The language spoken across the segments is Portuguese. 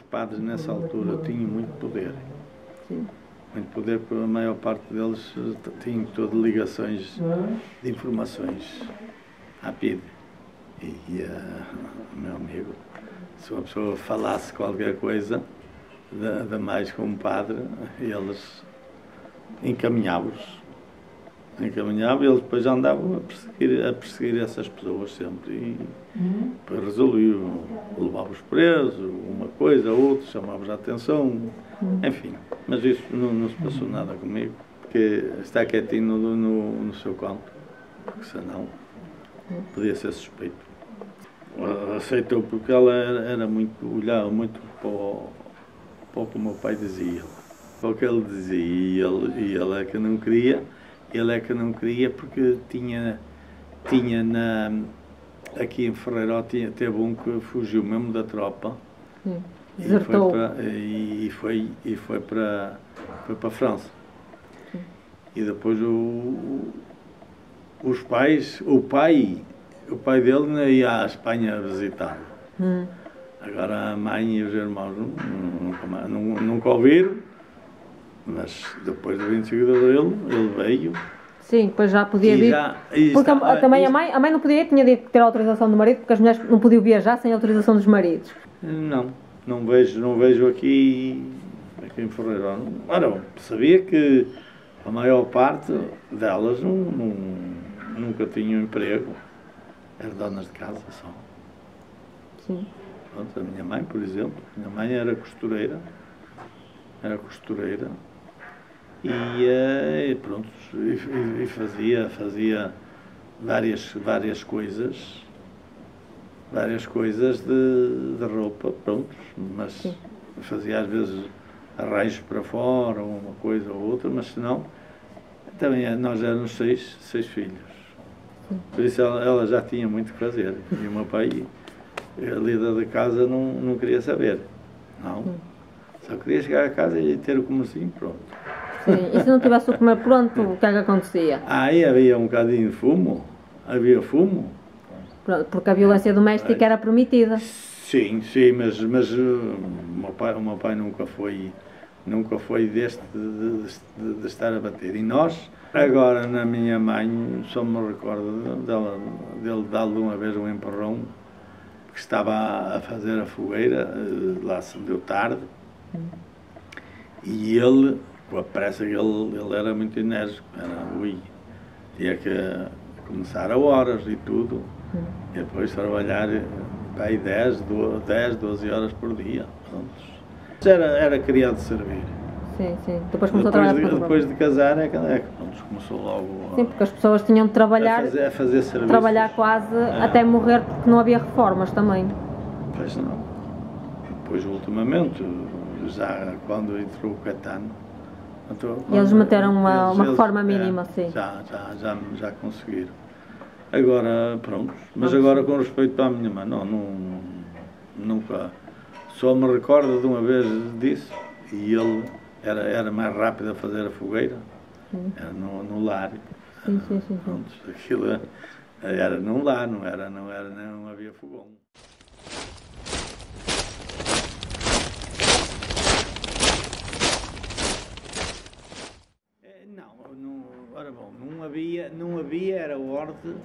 padres nessa altura tinham muito poder. Sim. Muito poder, porque a maior parte deles tinham todas ligações de informações à PIDE. E meu amigo, se uma pessoa falasse qualquer coisa, de mais com um padre, eles encaminhavam-os. E eles depois andavam a perseguir essas pessoas sempre. E depois resolviam, levava-os presos, uma coisa, outra, chamava-os a atenção, enfim. Mas isso não se passou nada comigo, porque está quietinho no seu canto, porque senão podia ser suspeito. Aceitou porque ela olhava muito para o que o meu pai dizia. Para o que ele dizia, e ele é que não queria. Ele é que não queria porque tinha aqui em Ferreiró teve um que fugiu mesmo da tropa. Desertou. E foi para a França. E depois os pais, o pai dele ia à Espanha visitá-lo. Agora a mãe e os irmãos nunca ouviram. Mas depois do 25 de Abril, ele veio. Sim, depois já podia vir. Porque também a mãe não podia, tinha de ter a autorização do marido, porque as mulheres não podiam viajar sem a autorização dos maridos. Não vejo aqui em Ferreiró. Ora, sabia que a maior parte delas nunca tinham emprego. Eram donas de casa só. Sim. Pronto, a minha mãe, por exemplo, a minha mãe era costureira. E pronto, e fazia várias coisas de roupa, pronto, mas sim, fazia às vezes arranjos para fora, uma coisa ou outra, mas senão, também nós éramos seis filhos, por isso ela já tinha muito que fazer, e o meu pai, a líder da casa, não queria saber, não. Só queria chegar a casa e ter o comercinho pronto. Sim, e se não tivesse o comer pronto, o que é que acontecia? Aí havia um bocadinho de fumo, havia fumo. Pronto, porque a violência doméstica era permitida. Sim, mas o meu pai nunca foi deste de estar a bater. E nós, agora na minha mãe, só me recordo dele dar-lhe uma vez um empurrão, que estava a fazer a fogueira, lá acendeu tarde. E ele, com a pressa que ele era muito enérgico, tinha que começar a horas e tudo, e depois trabalhar aí 10, 12 horas por dia. Era criado de servir. Sim. Depois começou a trabalhar. Depois de casar começou logo sim, porque as pessoas tinham de trabalhar, a fazer serviços. Trabalhar quase até morrer, porque não havia reformas também. Pois não. Depois, ultimamente, já quando entrou o Caetano, eles meteram uma reforma mínima, sim. Já conseguiram. Agora, pronto. Mas agora, com respeito para a minha mãe, nunca. Só me recordo de uma vez disso, e ele era mais rápido a fazer a fogueira, era no lar. Sim. Pronto, aquilo era num lar, não havia fogão. Ora bom, não havia era ordem.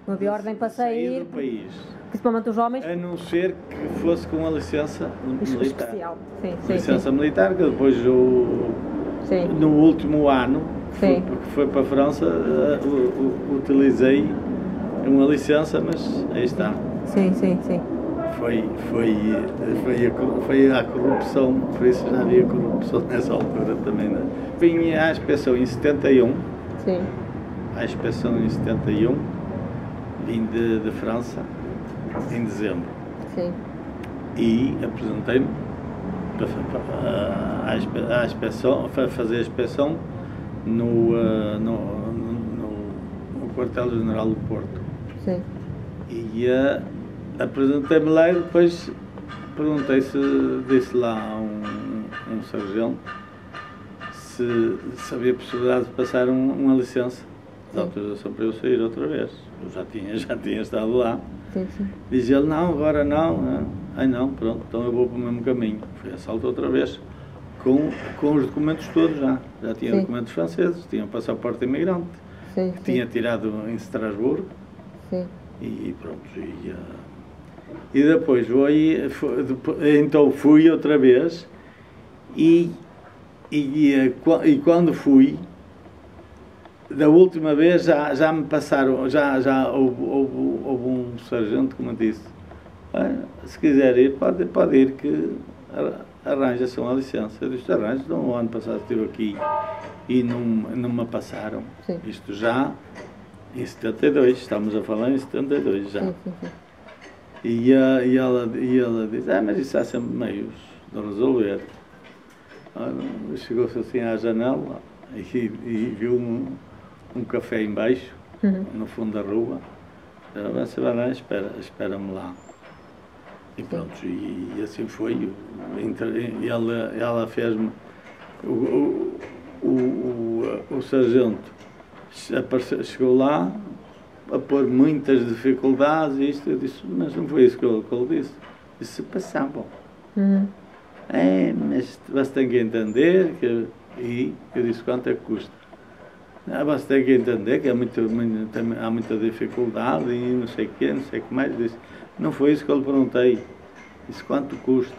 Não havia ordem para sair do país. Principalmente os homens. A não ser que fosse com a licença militar. Especial. Sim. Licença militar, que depois no último ano, que foi para a França, utilizei uma licença, mas aí está. Sim. Foi a corrupção, por isso já havia corrupção nessa altura também. Né? Vim à inspeção em 71. Sim. À inspeção em 71, vim de França em dezembro. Sim. E apresentei-me à inspeção, para fazer a inspeção no quartel-general do Porto. Sim. E apresentei-me lá e depois perguntei disse lá um sargento se havia possibilidade de passar uma licença de autorização para eu sair outra vez. Eu já tinha estado lá. Sim. Diz ele, não, agora não. Ai não, pronto, então eu vou para o mesmo caminho. Fui a Salto outra vez, com os documentos todos já. Já tinha documentos franceses, tinha um passaporte imigrante, que tinha tirado em Estrasburgo. Sim. E pronto, e depois então fui outra vez e quando fui, da última vez já me passaram, já houve um sargento que me disse, se quiser ir, pode ir, que arranja-se uma licença. Eu disse, arranja, então o ano passado estive aqui e não me passaram. Sim. Isto já em 72, estamos a falar em 72 já. Sim. E ela disse, mas isso há sempre meios de resolver. Chegou-se assim à janela e viu um café embaixo, no fundo da rua. Você vai lá, espera-me lá. E pronto, e assim foi. Ela fez-me. O sargento chegou lá a pôr muitas dificuldades e isto. Eu disse, mas não foi isso que ele disse. Disse, passavam. Mas você tem que entender que... E eu disse, quanto é que custa? Você tem que entender que há muita dificuldade e não sei o quê, não sei o que mais. Eu disse, não foi isso que eu lhe perguntei. Disse, quanto custa?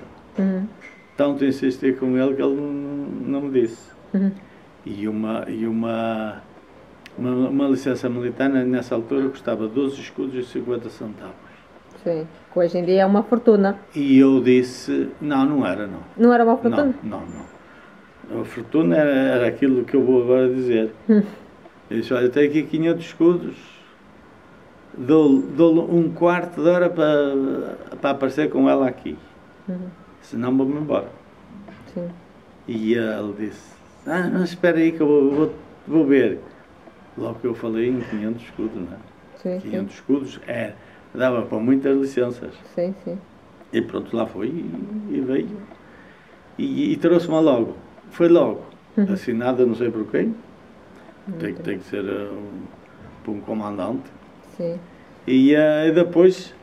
Tanto insisti com ele que ele não me disse. E uma licença militar nessa altura custava 12 escudos e 50 centavos. Sim, que hoje em dia é uma fortuna. E eu disse, não era não. Não era uma fortuna? Não. A fortuna era aquilo que eu vou agora dizer. Eu disse, olha, tenho aqui 500 escudos, dou-lhe um quarto de hora para aparecer com ela aqui. Senão vou-me embora. Sim. E ele disse, não, espera aí que eu vou ver. Logo que eu falei em 500 escudos, não é? Sim, 500 escudos dava para muitas licenças. Sim. E pronto, lá foi e veio. E trouxe-me logo. Foi logo. Assinada não sei por quem. Tem que ser por um comandante. Sim. E depois,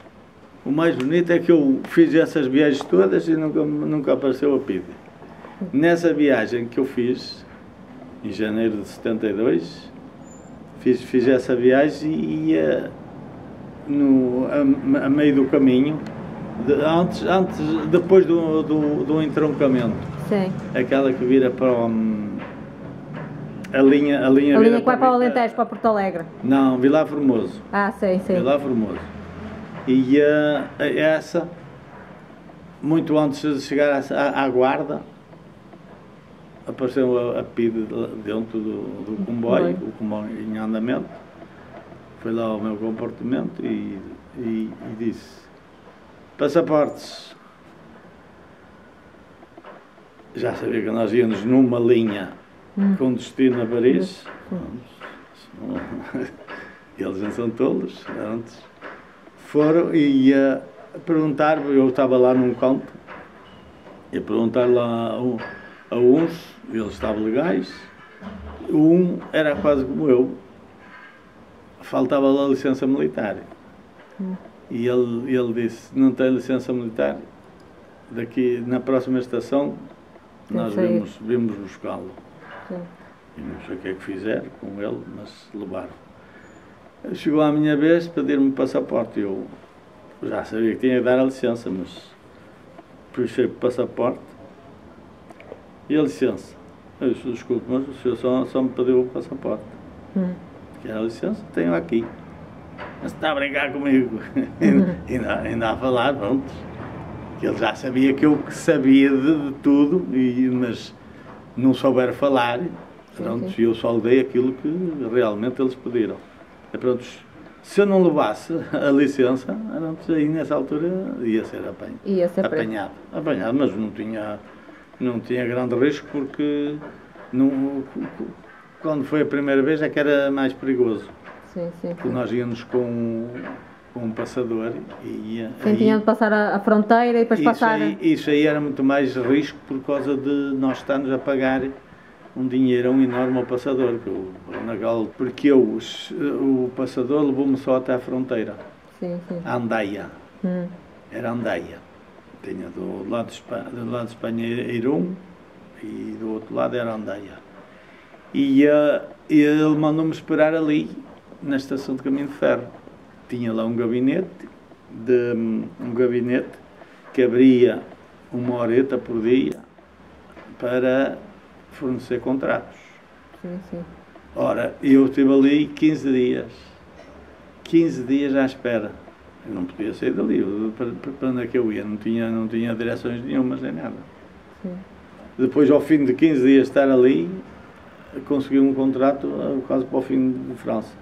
o mais bonito é que eu fiz essas viagens todas e nunca apareceu a PIDE. Nessa viagem que eu fiz, em janeiro de 72, fiz essa viagem e ia a meio do caminho, depois do entroncamento. Sim. Aquela que vira para a linha que vai para o Alentejo, para Porto Alegre. Não, Vilar Formoso. Sim. Vilar Formoso. E essa, muito antes de chegar à guarda, apareceu a PIDE dentro do comboio, o comboio em andamento. Foi lá ao meu comportamento e disse, passaportes. Já sabia que nós íamos numa linha com destino a Paris. Eles não são tolos. Antes foram e ia perguntar, eu estava lá num canto, ia perguntar lá a uns, eles estavam legais. Um era quase como eu, faltava lá a licença militar. E ele disse, não tem licença militar, daqui na próxima estação nós vimos buscá-lo. E não sei o que é que fizeram com ele, mas levaram. Chegou a minha vez, pediram-me o passaporte. Eu já sabia que tinha que dar a licença, mas puxei o passaporte e a licença. Eu disse, desculpe, mas o senhor só me pediu o passaporte. Que a licença tenho aqui. Mas está a brincar comigo. ainda a falar, pronto. Ele já sabia que eu sabia de tudo, mas não souber falar, pronto, e eu só lhe dei aquilo que realmente eles pediram. E pronto, se eu não levasse a licença, pronto, aí nessa altura ia ser apanhado, mas não tinha grande risco, porque quando foi a primeira vez é que era mais perigoso. Porque nós íamos com um passador e tinham de passar a fronteira e depois passar... Isso aí era muito mais risco por causa de nós estarmos a pagar um dinheirão enorme ao passador, porque o passador levou-me só até a fronteira. A Andaia. Era Andaia. Tinha do lado de Espanha Irún e do outro lado era Andeia. E ele mandou-me esperar ali, na estação de caminho de ferro. Tinha lá um gabinete que abria 1 horeta por dia para fornecer contratos. Sim, sim. Ora, eu estive ali 15 dias. 15 dias à espera. Eu não podia sair dali. Para onde é que eu ia? Não tinha direções nenhumas nem nada. Sim. Depois, ao fim de 15 dias de estar ali, consegui um contrato quase para o fim de França.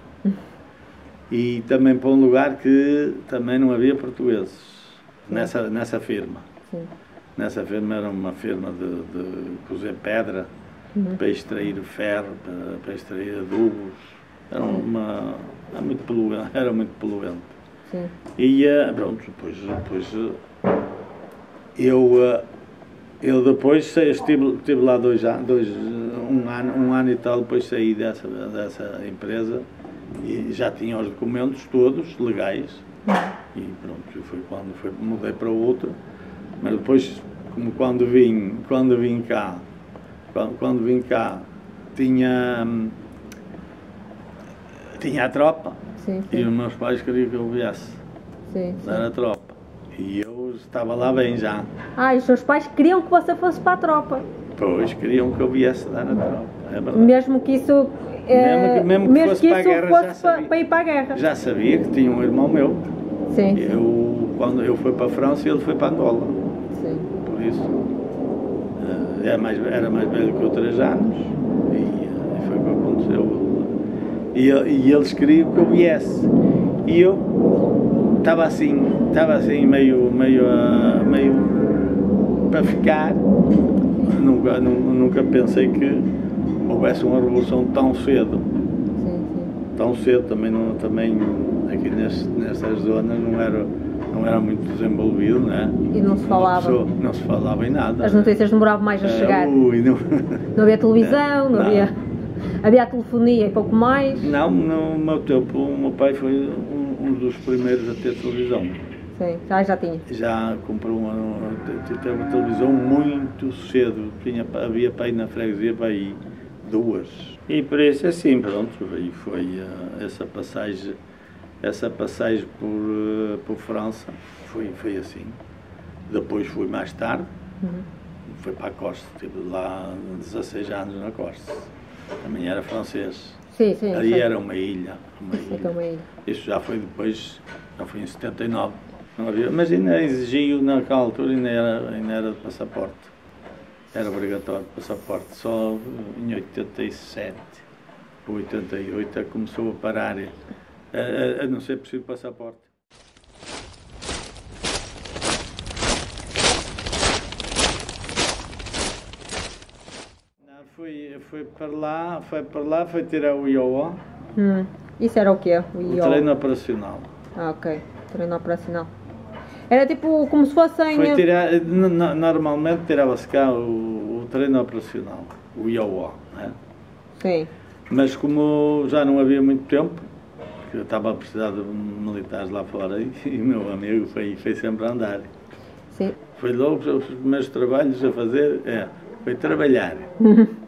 E também para um lugar que também não havia portugueses nessa firma. Sim. Nessa firma era uma firma de cozer pedra, para extrair ferro, para extrair adubos. Era muito poluente. Sim. E pronto, depois eu depois estive lá um ano e tal, depois saí dessa empresa e já tinha os documentos todos legais. E pronto, foi quando mudei para outro. Mas depois, como quando vim cá, tinha a tropa. Sim, sim. E os meus pais queriam que eu viesse dar a tropa. E eu estava lá bem já. E os seus pais queriam que você fosse para a tropa? Pois, queriam que eu viesse dar a tropa, é verdade. Mesmo que isso... mesmo que fosse para a guerra, já sabia. Para ir para a guerra. Já sabia que tinha um irmão meu. Sim. Quando eu fui para a França, ele foi para Angola. Sim. Por isso, era mais velho que eu 3 anos. E foi o que aconteceu. E eles queriam que eu viesse. E eu estava assim meio para ficar. Nunca pensei que houvesse uma revolução tão cedo. Sim, sim. Tão cedo, também aqui nestas zonas não era muito desenvolvido, né? E não se falava? Não se falava em nada. As notícias demoravam mais a chegar? Não havia televisão, não havia... Havia a telefonia e pouco mais? Não, no meu tempo, o meu pai foi um dos primeiros a ter televisão. Sim, já tinha? Já comprou teve uma televisão muito cedo. Havia para ir na freguesia, para ir 2. E por isso assim, pronto, aí foi essa passagem por França, foi assim. Depois fui mais tarde, fui para a Corse, estive lá 16 anos na Corse. Também era francês. Sim, sim. Ali era uma ilha. Uma ilha. Isso já foi depois, já foi em 79. Não havia, mas ainda exigiu, naquela altura, ainda era de passaporte. Era obrigatório de passaporte. Só em 87 ou 88 é que começou a parar, a não ser preciso passaporte. Foi para lá, foi tirar o IOA. Isso era o quê? O treino operacional. Ok, treino operacional. Era tipo como se fossem... Normalmente tirava-se cá o treino operacional, o IOA, né? Sim. Mas como já não havia muito tempo, que eu estava a precisar de militares lá fora, e o meu amigo foi sempre a andar. Sim. Foi logo os primeiros trabalhos a fazer, foi trabalhar.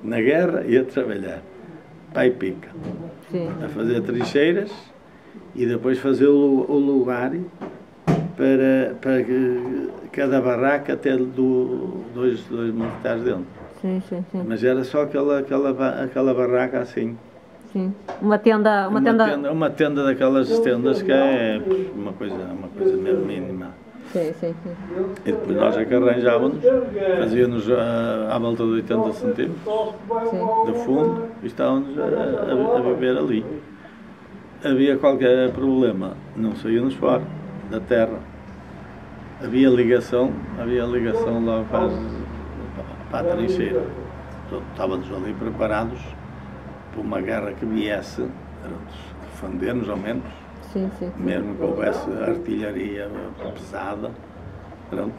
Na guerra ia trabalhar. Pai pica. Sim. A fazer trincheiras e depois fazer o lugar para que cada barraca ter dois militares dentro. Sim. Mas era só aquela barraca assim. Sim. Uma tenda daquelas tendas que é uma coisa mesmo mínima. Sim. E depois nós é que arranjávamos, fazíamos à volta de 80 centímetros de fundo e estávamos a viver ali. Havia qualquer problema, não saíamos fora da terra. Havia ligação logo para a trincheira. Estávamos ali preparados para uma guerra que viesse, defender-nos ao menos. Sim. Mesmo que houvesse artilharia pesada, pronto,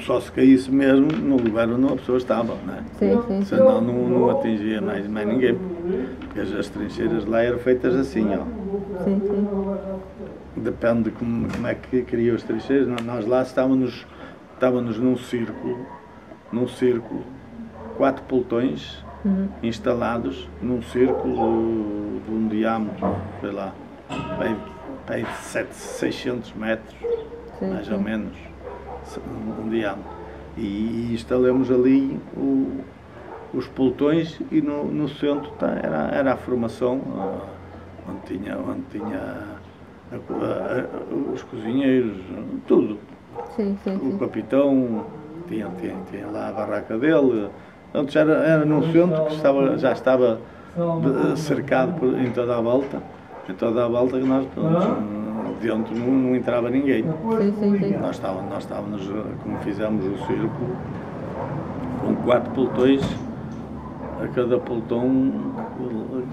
só se caísse mesmo no lugar onde a pessoa estava, não é? Sim. Senão não atingia mais ninguém. Porque as trincheiras lá eram feitas assim, ó. Sim, sim. Depende de como é que criou as trincheiras. Nós lá estávamos num círculo, 4 pelotões instalados num círculo de um diâmetro, sei lá, para 600 metros, mais ou menos, um diâmetro. E instalamos ali os pelotões e no centro era a formação, onde tinha os cozinheiros, tudo. Sim. O capitão tinha lá a barraca dele. Antes era num centro que já estava cercado em toda a volta. Em toda a volta que nós, dentro não entrava ninguém. Sim. Nós estávamos, como fizemos o círculo, com 4 pelotões. A cada pelotão que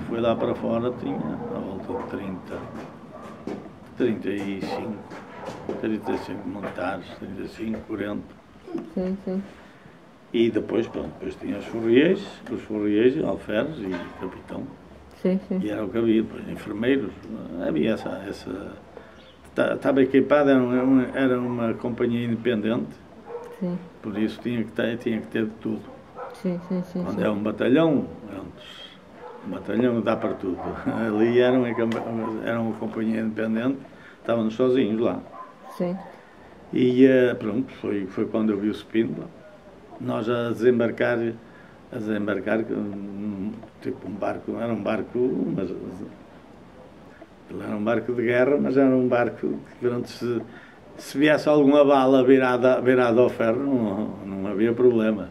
foi lá para fora tinha à volta de 35 militares, 35, 40. Sim. E depois tinha os forriers, alferes e capitão. Sim. E era o que havia, depois enfermeiros, havia essa estava equipada, era uma companhia independente. Sim. Por isso tinha que ter de tudo. Sim. Onde é um batalhão dá para tudo. Ali era uma companhia independente, estávamos sozinhos lá. Sim. E pronto, foi quando eu vi o Spínola. Nós a desembarcar tipo um barco, era um barco de guerra, mas era um barco que pronto, se viesse alguma bala virada ao ferro não havia problemas.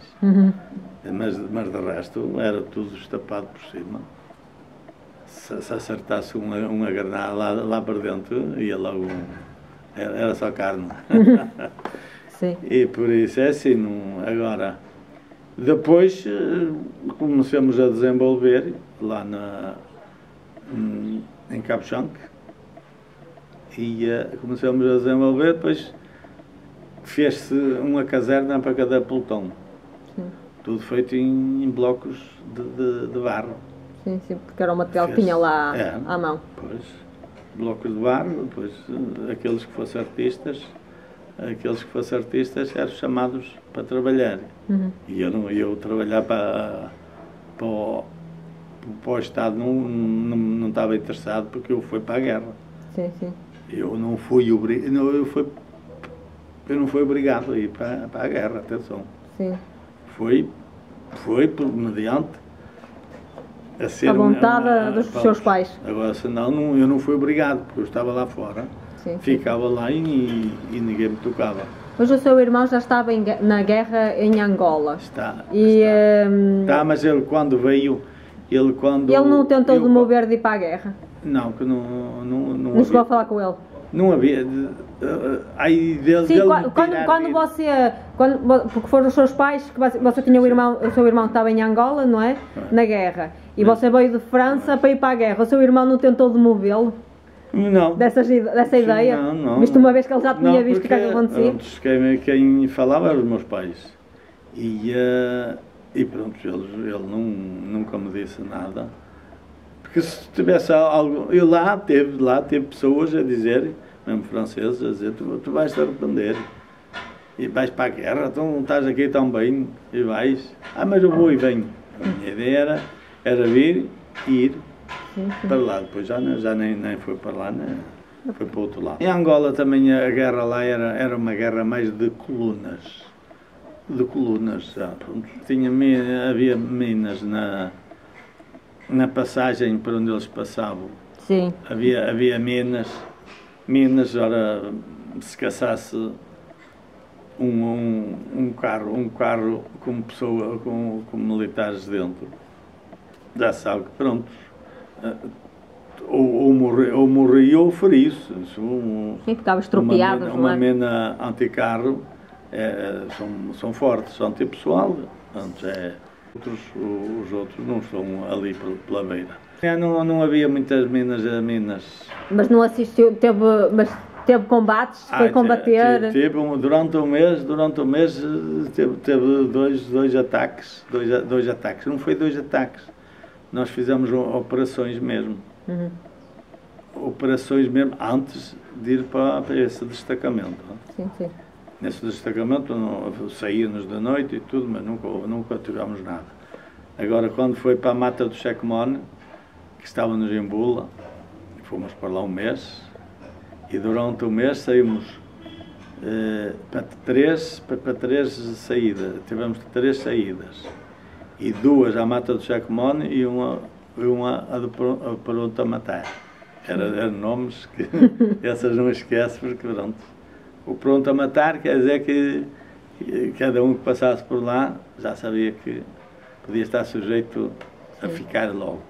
Mas de resto era tudo estapado por cima. Se acertasse uma granada lá para dentro, ia logo era só carne. Sim. E por isso é assim. Agora, depois começamos a desenvolver lá em Cabo Chanque e começamos a desenvolver, depois fez-se uma caserna para cada pelotão. Sim. Tudo feito em blocos de barro. Sim, porque era o material que tinha lá à mão. Pois, blocos de barro, depois aqueles que fossem artistas eram chamados para trabalhar. E eu trabalhar para o Estado não estava interessado porque eu fui para a guerra. Sim. Eu não fui obrigado a ir para a guerra, atenção. Sim. Foi mediante a vontade dos seus pais. Agora, senão eu não fui obrigado, porque eu estava lá fora, ficava lá e ninguém me tocava. Mas o seu irmão já estava na guerra em Angola. Está. Mas ele quando veio... Ele não tentou demover de ir para a guerra? Não, que não chegou a falar com ele? Não havia. Aí dele. Sim, porque foram os seus pais, que você tinha o seu irmão estava em Angola, não é? Na guerra. E você veio de França para ir para a guerra. O seu irmão não tentou demovê-lo? Não. Dessa ideia? Não. Visto uma vez que ele já tinha visto o que acontecia? Quem falava eram os meus pais. E pronto, ele nunca me disse nada. Porque se tivesse algo... Lá teve pessoas a dizer, mesmo franceses, a dizer, tu vais te arrepender. E vais para a guerra, então não estás aqui tão bem, e vais. Mas eu vou e venho. A minha ideia era vir e ir para lá. Depois já nem foi para lá, foi para o outro lado. Em Angola também a guerra lá era uma guerra mais de colunas. Havia minas na passagem por onde eles passavam. Sim. Havia minas, ora, se caçasse um carro com pessoa, com militares dentro, já sabe que pronto, ou morria ou feria-se. Ficava estropiado. Uma mina anticarro são fortes, são antipessoal, os outros não estão ali pela beira. Não havia muitas minas. Mas não assistiu, teve combates, foi combater? Durante o mês teve dois ataques, não foi 2 ataques, nós fizemos operações mesmo. Uhum. Operações mesmo antes de ir para esse destacamento. Sim, sim. Nesse destacamento saímos da noite e tudo, mas nunca tivemos nada. Agora, quando foi para a Mata do Checkmone, que estávamos em Bula, fomos para lá um mês, e durante o mês saímos para três saídas. Tivemos 3 saídas. E 2 à Mata do Checkmone e uma a Pronto a Matar. Eram nomes que essas não esquece, porque pronto. O Pronto a Matar quer dizer que cada um que passasse por lá já sabia que podia estar sujeito a ficar logo.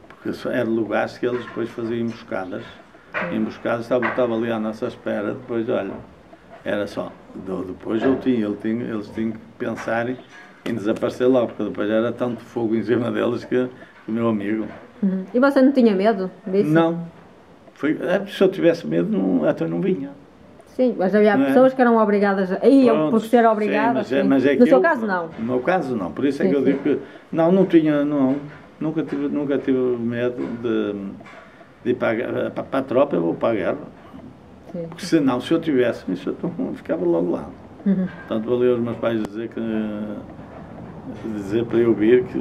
Porque eram lugares que eles depois faziam emboscadas. Emboscadas estava ali à nossa espera, depois, olha, era só. Depois eles tinham que pensar em desaparecer logo, porque depois era tanto fogo em cima deles que o meu amigo. Uhum. E você não tinha medo disso? Não. Se eu tivesse medo, até não vinha. Sim, mas havia pessoas que eram obrigadas a ir, por ser obrigadas. Sim, mas é que no seu caso, não? No meu caso, não. Por isso é que eu digo que não tinha, nunca tive medo de ir para a tropa, eu vou para a guerra. Sim. Porque senão, se eu tivesse, isso eu ficava logo lá. Uhum. Tanto valeu os meus pais dizer para eu vir que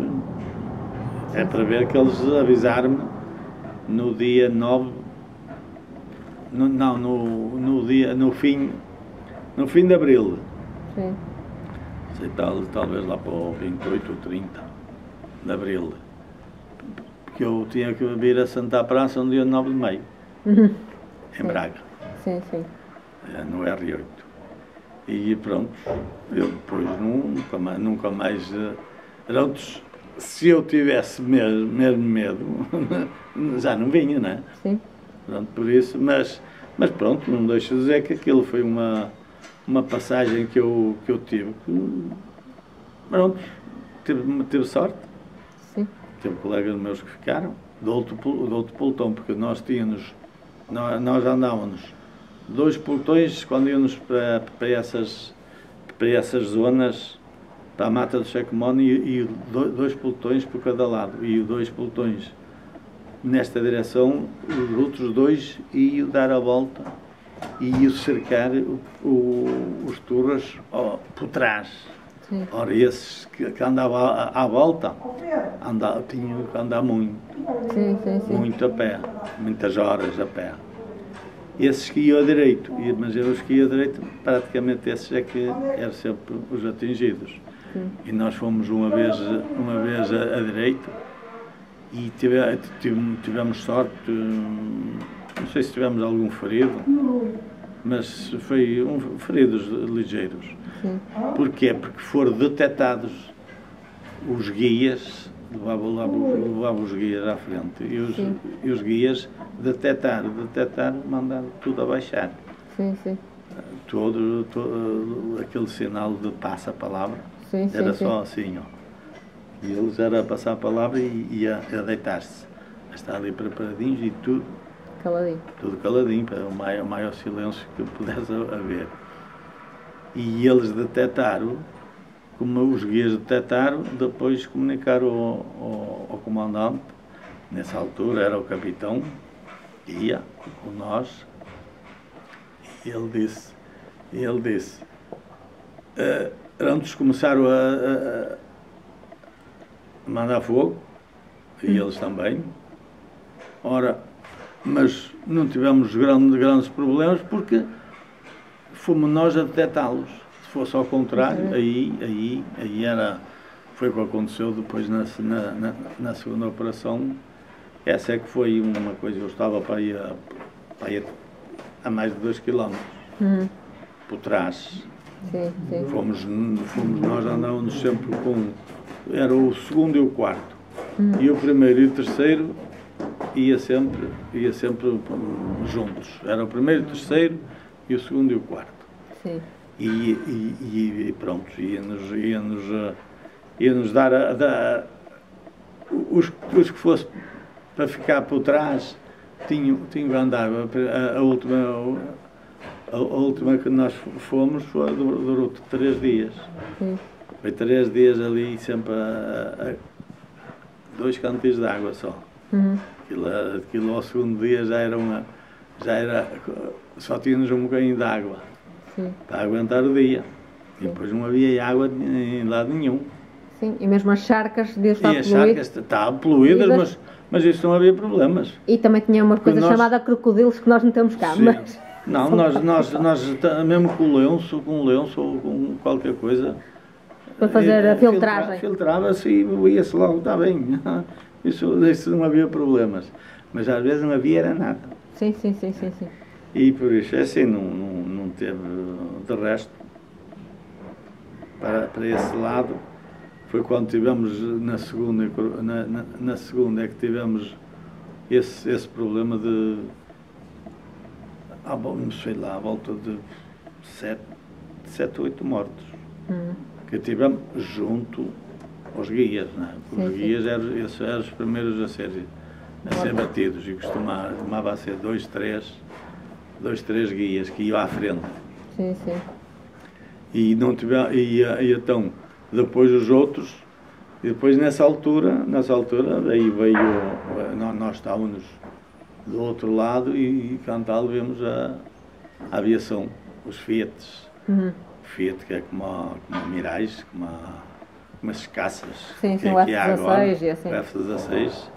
é para ver que eles avisaram-me no dia 9, no fim de abril. Sim. Sei, talvez lá para o 28 ou 30 de abril. Porque eu tinha que vir a Santa Praça no dia 9 de maio, Uhum. em Braga, Sim, sim. no R8. E pronto, eu depois nunca mais pronto, se eu tivesse mesmo medo, já não vinha, não é? Sim. Pronto, por isso, mas pronto, não deixo de dizer que aquilo foi uma passagem que eu tive. Pronto, tive sorte. Sim. Tive colegas meus que ficaram, do outro pelotão, porque nós andávamos 2 pelotões quando íamos para essas zonas, para a Mata do Checkmone, e 2 pelotões por cada lado, e 2 pelotões nesta direção, os outros 2 iam dar a volta e iam cercar os turras por trás. Sim. Ora, esses que andavam à volta, tinham que andar muito, Sim. muito a pé, muitas horas a pé. Esses que iam a direito, mas os que iam a direito, praticamente esses é que eram sempre os atingidos. Sim. E nós fomos uma vez a direito e tivemos sorte, não sei se tivemos algum ferido, mas foi feridos ligeiros. Sim. Porquê? Porque foram detectados os guias, levavam os guias à frente, e os guias detectaram, mandaram tudo abaixar. Sim. Todo aquele sinal de passa-palavra, era só assim, ó. E eles era a passar a palavra e ia a deitar-se. Está ali preparadinhos e tudo Caladinho. Tudo caladinho, para o maior silêncio que pudesse haver. E eles detectaram, como os guias detectaram, depois comunicaram ao comandante, nessa altura era o capitão, ia com nós, e ele disse, antes começaram a mandar fogo, e eles também. Ora, mas não tivemos grandes problemas porque fomos nós a detectá-los. Se fosse ao contrário, aí foi o que aconteceu depois na segunda operação. Essa é que foi uma coisa, eu estava para ir a mais de 2 km por trás. Sim. Fomos nós, andávamos sempre com, era o segundo e o quarto, e o primeiro e o terceiro ia sempre juntos. Era o primeiro, o terceiro e o segundo e o quarto. Sim. E pronto, ia-nos dar os que fossem para ficar por trás, tinham que andar. A última que nós fomos durou 3 dias. Sim. Foi 3 dias ali sempre 2 cantis de água só. Aquilo ao segundo dia só tínhamos um bocadinho de água para aguentar o dia. E depois não havia água em lado nenhum. Sim, e mesmo as charcas deviam estar poluídas. E as charcas estavam poluídas, mas isso não havia problemas. E também tinha uma coisa chamada crocodilos que nós não temos cá. Mas... Não, nós mesmo com um lenço ou com qualquer coisa. Para fazer a filtragem. Filtrava-se e bebia-se logo, está bem. Isso não havia problemas. Mas às vezes não havia era nada. Sim. E por isso, assim, não teve de resto. Para esse lado, foi quando tivemos na segunda é que tivemos esse problema de, sei lá, à volta de 7 ou 8 mortos. Que tivemos junto aos guias, não é? Os guias eram os primeiros a ser batidos e costumava ser 2, 3 guias que iam à frente. Sim. E então, depois os outros, e depois nessa altura, aí veio, nós estávamos do outro lado e Cantal vemos a aviação, os Fiats. Fiat, que é como a Mirais, como as caças. Sim, o F-16 e assim. O F-16.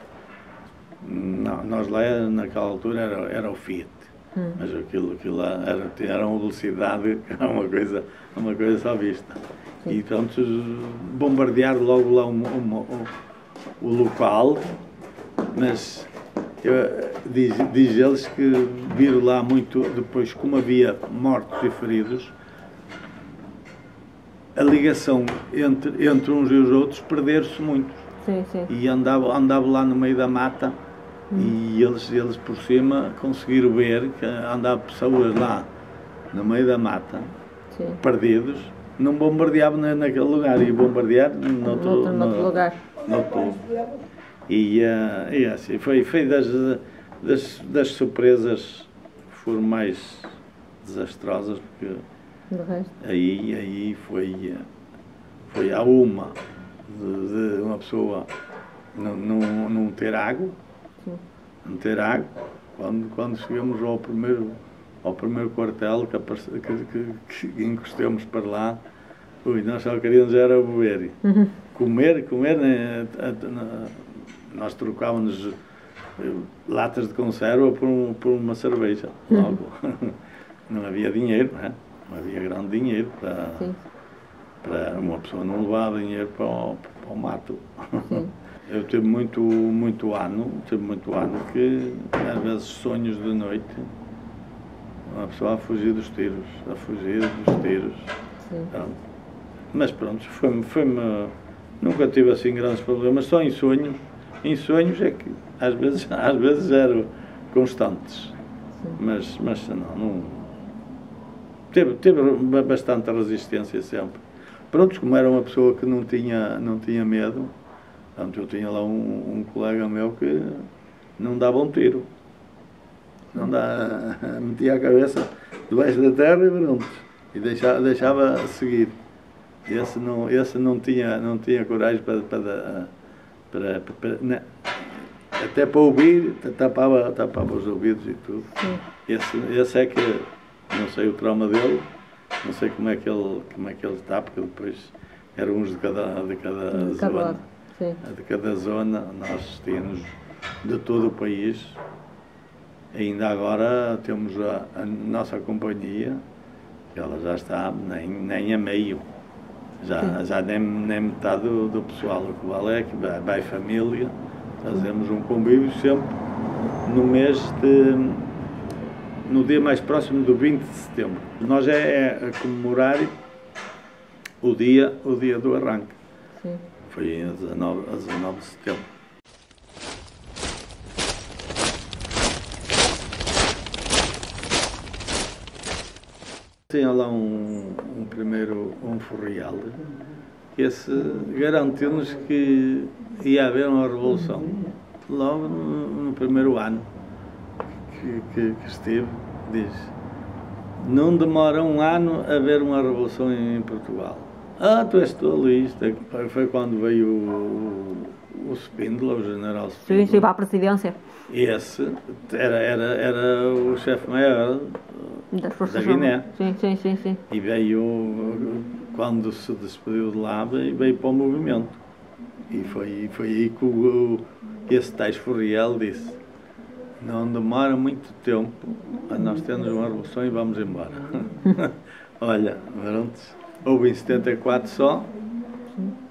Nós lá, naquela altura, era o Fiat. Mas aquilo lá era uma velocidade, era uma coisa só vista. Sim. E pronto, bombardearam logo lá o local, mas diz eles que viram lá muito, depois como havia mortos e feridos, a ligação entre uns e os outros perder-se muito. Sim. E andava lá no meio da mata. E eles por cima conseguiram ver que andavam pessoas lá no meio da mata, perdidos, não bombardeavam naquele lugar, e bombardear noutro lugar. E assim, foi das surpresas que foram mais desastrosas, porque aí foi a uma de uma pessoa não ter água. Não ter água, quando chegamos ao primeiro quartel que encostamos para lá, nós só queríamos era beber. Comer, né? Nós trocávamos latas de conserva por uma cerveja, logo. Não havia dinheiro, não havia grande dinheiro para uma pessoa não levar dinheiro para o mato. Eu tive muito ano que, às vezes, sonhos de noite, uma pessoa a fugir dos tiros. Mas pronto, nunca tive assim grandes problemas, só em sonhos. Em sonhos é que, às vezes eram constantes. Mas não. Teve bastante resistência sempre. Pronto, como era uma pessoa que não tinha medo. Portanto, eu tinha lá um colega meu que não dava um tiro. Metia a cabeça debaixo da terra e pronto. E deixava seguir. Esse não tinha coragem até para ouvir, tapava os ouvidos e tudo. Esse é que, não sei o trauma dele, não sei como é que ele está, porque depois eram uns de cada zona. De cada zona, nós tínhamos de todo o país. Ainda agora temos a nossa companhia, que ela já está nem a meio, já nem metade do pessoal. O que vale é que vai família, fazemos um convívio sempre no dia mais próximo do 20 de setembro. Nós é a comemorar o dia do arranque. Foi a 19 de setembro. Tinha lá um furriel, que esse garantiu-nos que ia haver uma revolução. Logo no primeiro ano que estive, diz: não demora um ano a haver uma revolução em Portugal. Tu és tolo, isto foi quando veio o Spindler, o general Spindler. Sim, para a presidência. Esse era o chefe maior da Guiné. Sim. E veio, quando se despediu de lá, veio para o movimento. E foi aí que esse tais Furriel disse: não demora muito tempo a nós termos uma revolução e vamos embora. Olha, houve em 74 só,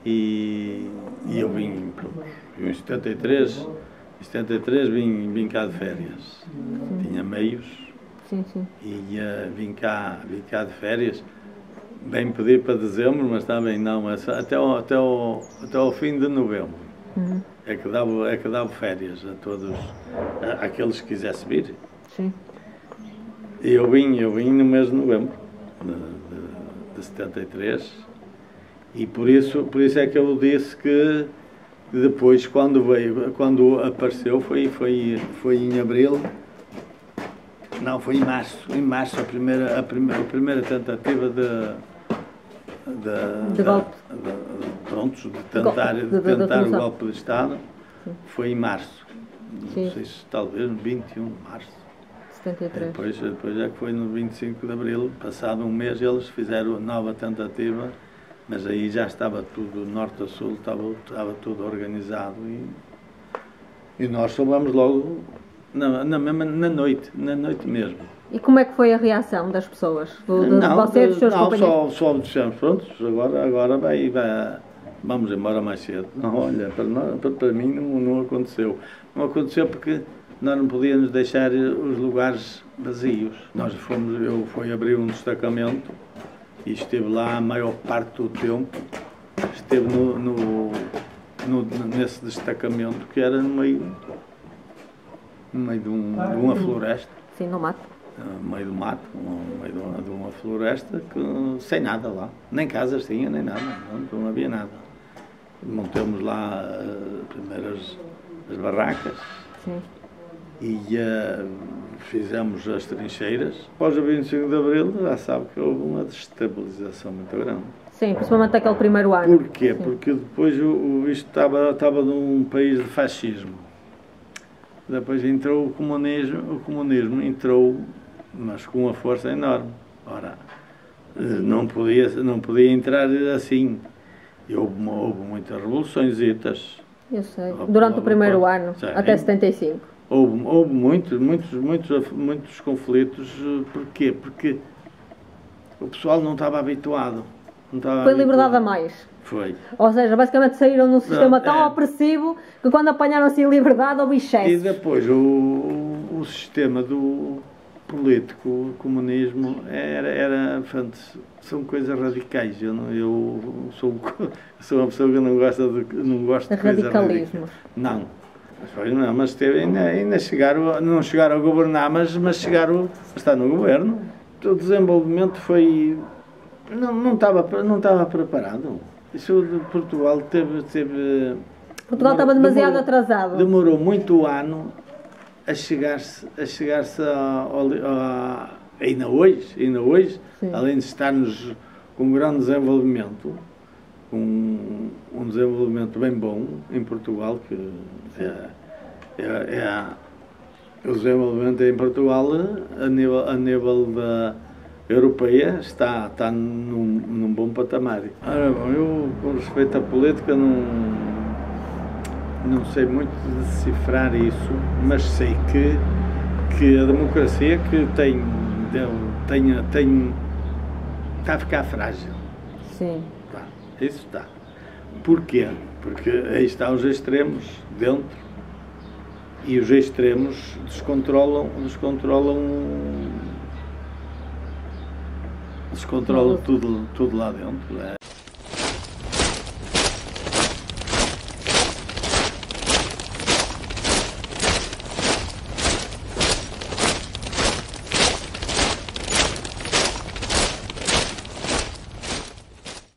e eu vim em 73. Em 73 vim cá de férias. Tinha meios. Sim. E vim cá de férias. Bem pedir para dezembro, mas também não, até ao fim de novembro. É que dava férias a todos, aqueles que quisessem vir. Sim. E eu vim no mês de novembro de 73, e por isso é que eu disse que depois, quando apareceu, foi em abril. Não, foi em março. Em março a primeira tentativa de golpe. De tentar o golpe de Estado. Sim. Foi em março. Sim. Não sei se talvez no 21 de março. 73. Depois é que foi no 25 de abril, passado um mês, eles fizeram a nova tentativa, mas aí já estava tudo, norte a sul, estava tudo organizado, e nós soubemos logo na noite mesmo. E como é que foi a reação das pessoas? Dos seus companheiros? Só dissemos, pronto, agora vamos embora mais cedo. Não, olha, para mim não aconteceu. Não aconteceu porque nós não podíamos deixar os lugares vazios. Eu fui abrir um destacamento e esteve lá a maior parte do tempo. Esteve nesse destacamento que era no meio de uma floresta. Sim, no mato. No meio do mato, no meio de uma floresta, sem nada lá. Nem casas tinha, nem nada. Não havia nada. Montamos lá primeiro as barracas. Sim. E fizemos as trincheiras. Após o 25 de abril, já sabe que houve uma destabilização muito grande. Sim, principalmente aquele primeiro ano. Porquê? Sim. Porque depois isto estava num país de fascismo. Depois entrou o comunismo entrou, mas com uma força enorme. Ora, não podia entrar assim. E houve muitas revoluçõezitas. Eu sei. Durante o primeiro ano, até 75. Houve muitos conflitos. Porquê? Porque o pessoal não estava habituado. Foi liberdade a mais. Foi. Ou seja, basicamente saíram num sistema tão opressivo que quando apanharam assim liberdade houve excessos. E depois o sistema do político, o comunismo, são coisas radicais. Eu sou uma pessoa que não gosto de coisas radicais. Não. Mas ainda não chegaram a governar, mas chegaram a estar no governo. O desenvolvimento não estava preparado. Isso de Portugal Portugal estava demasiado atrasado. Demorou muito ano a chegar-se ainda hoje, sim, além de estarmos com um grande desenvolvimento, um desenvolvimento bem bom em Portugal, que o desenvolvimento em Portugal a nível da europeia está num bom patamar. Ora bom, eu com respeito à política não sei muito decifrar isso, mas sei que a democracia que está a ficar frágil. Sim. Isso está. Porquê? Porque aí estão os extremos dentro, e os extremos descontrolam tudo lá dentro.